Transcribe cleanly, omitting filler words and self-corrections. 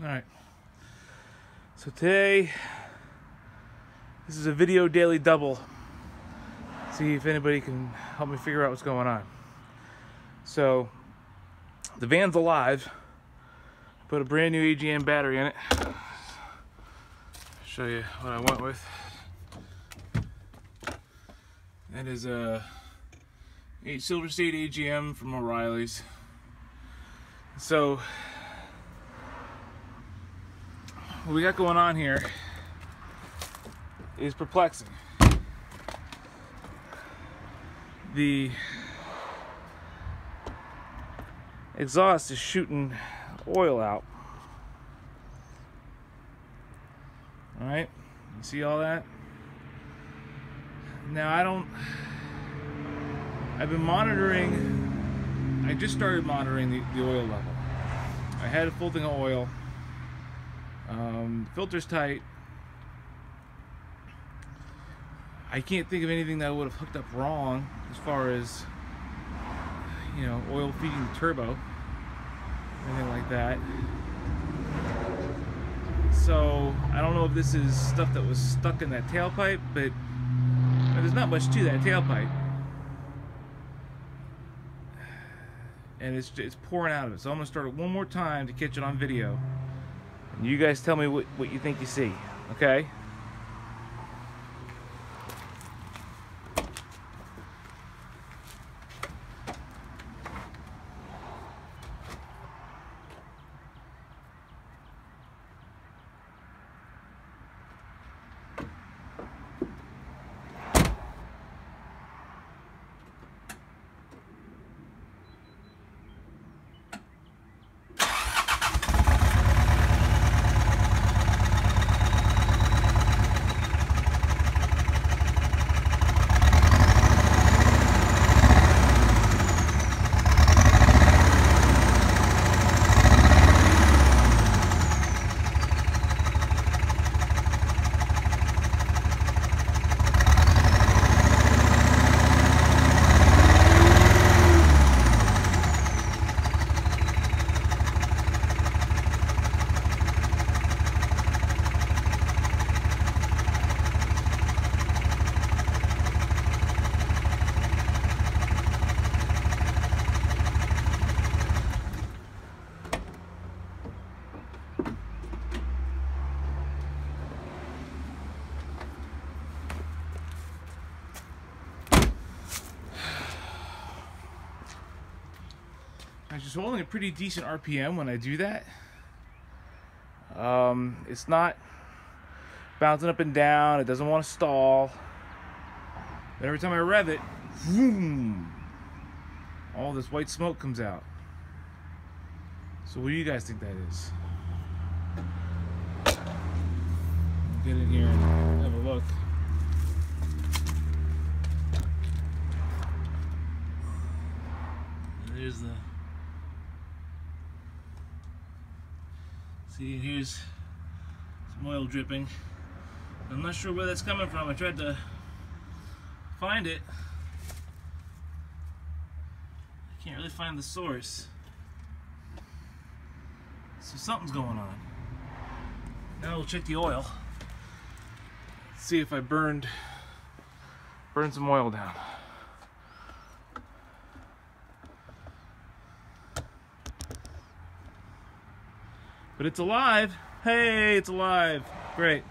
Alright. So today, this is a video daily double. See if anybody can help me figure out what's going on. So, the van's alive. Put a brand new AGM battery in it. Show you what I went with. That is a Silver State AGM from O'Reilly's. So, what we got going on here is perplexing. The exhaust is shooting oil out. Alright, you see all that? Now I've been monitoring, I just started monitoring the oil level. I had a full thing of oil. Filter's tight. I can't think of anything that I would have hooked up wrong as far as, you know, oil feeding the turbo, anything like that. So I don't know if this is stuff that was stuck in that tailpipe, but there's not much to that tailpipe, and it's pouring out of it. So I'm gonna start it one more time to catch it on video, and you guys tell me what you think you see, okay? I'm just holding a pretty decent RPM when I do that. It's not bouncing up and down. It doesn't want to stall. But every time I rev it, boom, all this white smoke comes out. So what do you guys think that is? Get in here and have a look. There's the... See, here's some oil dripping. I'm not sure where that's coming from. I tried to find it. I can't really find the source. So something's going on. Now we'll check the oil. See if I burned some oil down. But it's alive. Hey, it's alive. Great.